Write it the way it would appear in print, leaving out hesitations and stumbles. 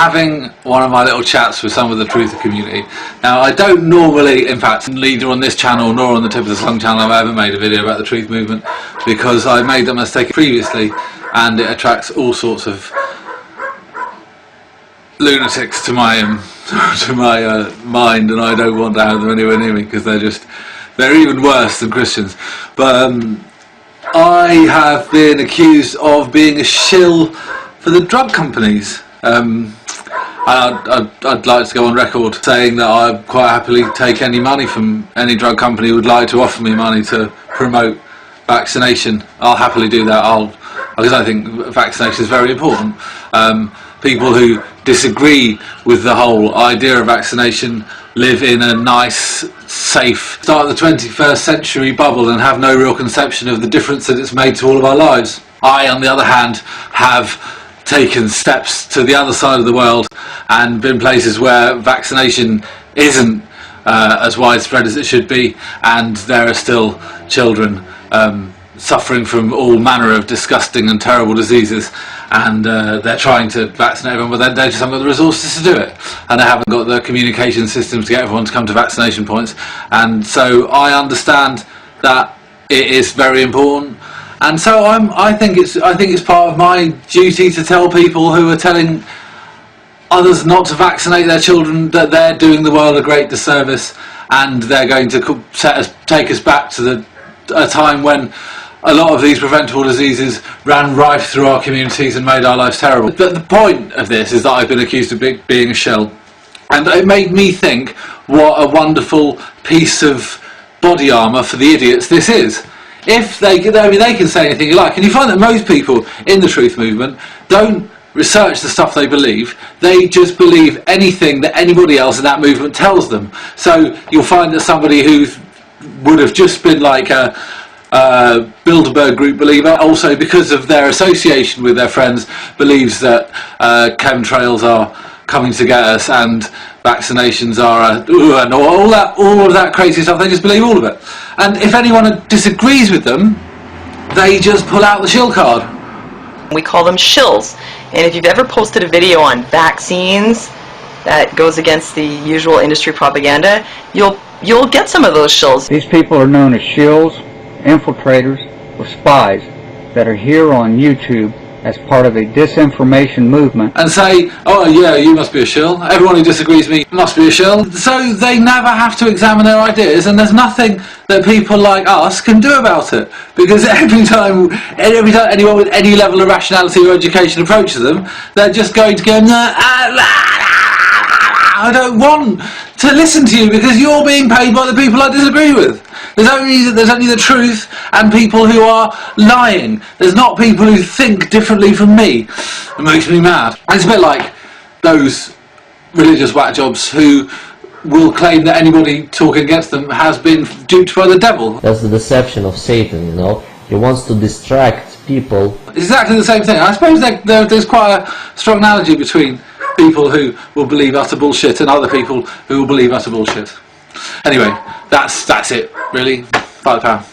having one of my little chats with some of the truther community. Now, I don't normally, in fact, neither on this channel nor on the Tip of the Tongue channel have I ever made a video about the truth movement, because I made that mistake previously and it attracts all sorts of lunatics to my mind, and I don't want to have them anywhere near me because they're even worse than Christians. But I have been accused of being a shill for the drug companies. I'd like to go on record saying that I quite happily take any money from any drug company who would like to offer me money to promote vaccination. I'll happily do that, because I think vaccination is very important. People who disagree with the whole idea of vaccination live in a nice, safe, start of the 21st century bubble and have no real conception of the difference that it's made to all of our lives. I, on the other hand, have taken steps to the other side of the world and been places where vaccination isn't as widespread as it should be, and there are still children suffering from all manner of disgusting and terrible diseases, and they're trying to vaccinate everyone, but they just haven't got the resources to do it, and they haven't got the communication systems to get everyone to come to vaccination points. And so I understand that it is very important, and so I think it's part of my duty to tell people who are telling others not to vaccinate their children that they're doing the world a great disservice, and they're going to take us back to a time when a lot of these preventable diseases ran rife through our communities and made our lives terrible. But the point of this is that I've been accused of being a shill, and it made me think what a wonderful piece of body armour for the idiots this is. If they can say anything you like, and you find that most people in the truth movement don't research the stuff they believe, they just believe anything that anybody else in that movement tells them. So you'll find that somebody who would have just been like a Bilderberg group believer, also because of their association with their friends, believes that chemtrails are coming to get us and vaccinations are and all of that crazy stuff. They just believe all of it, and if anyone disagrees with them, they just pull out the shill card. We call them shills, and if you've ever posted a video on vaccines that goes against the usual industry propaganda, you'll get some of those shills. These people are known as shills, infiltrators, or spies that are here on YouTube as part of a disinformation movement, and say, oh yeah, you must be a shill, everyone who disagrees with me must be a shill. So they never have to examine their ideas, and there's nothing that people like us can do about it, because every time anyone with any level of rationality or education approaches them, they're just going to go, I don't want to listen to you because you're being paid by the people I disagree with. There's only the truth and people who are lying. There's not people who think differently from me. It makes me mad. And it's a bit like those religious whack jobs who will claim that anybody talking against them has been duped by the devil. That's the deception of Satan, you know. He wants to distract people. It's exactly the same thing. I suppose there's quite a strong analogy between people who will believe utter bullshit and other people who will believe utter bullshit. Anyway, that's it, really. Fight the power.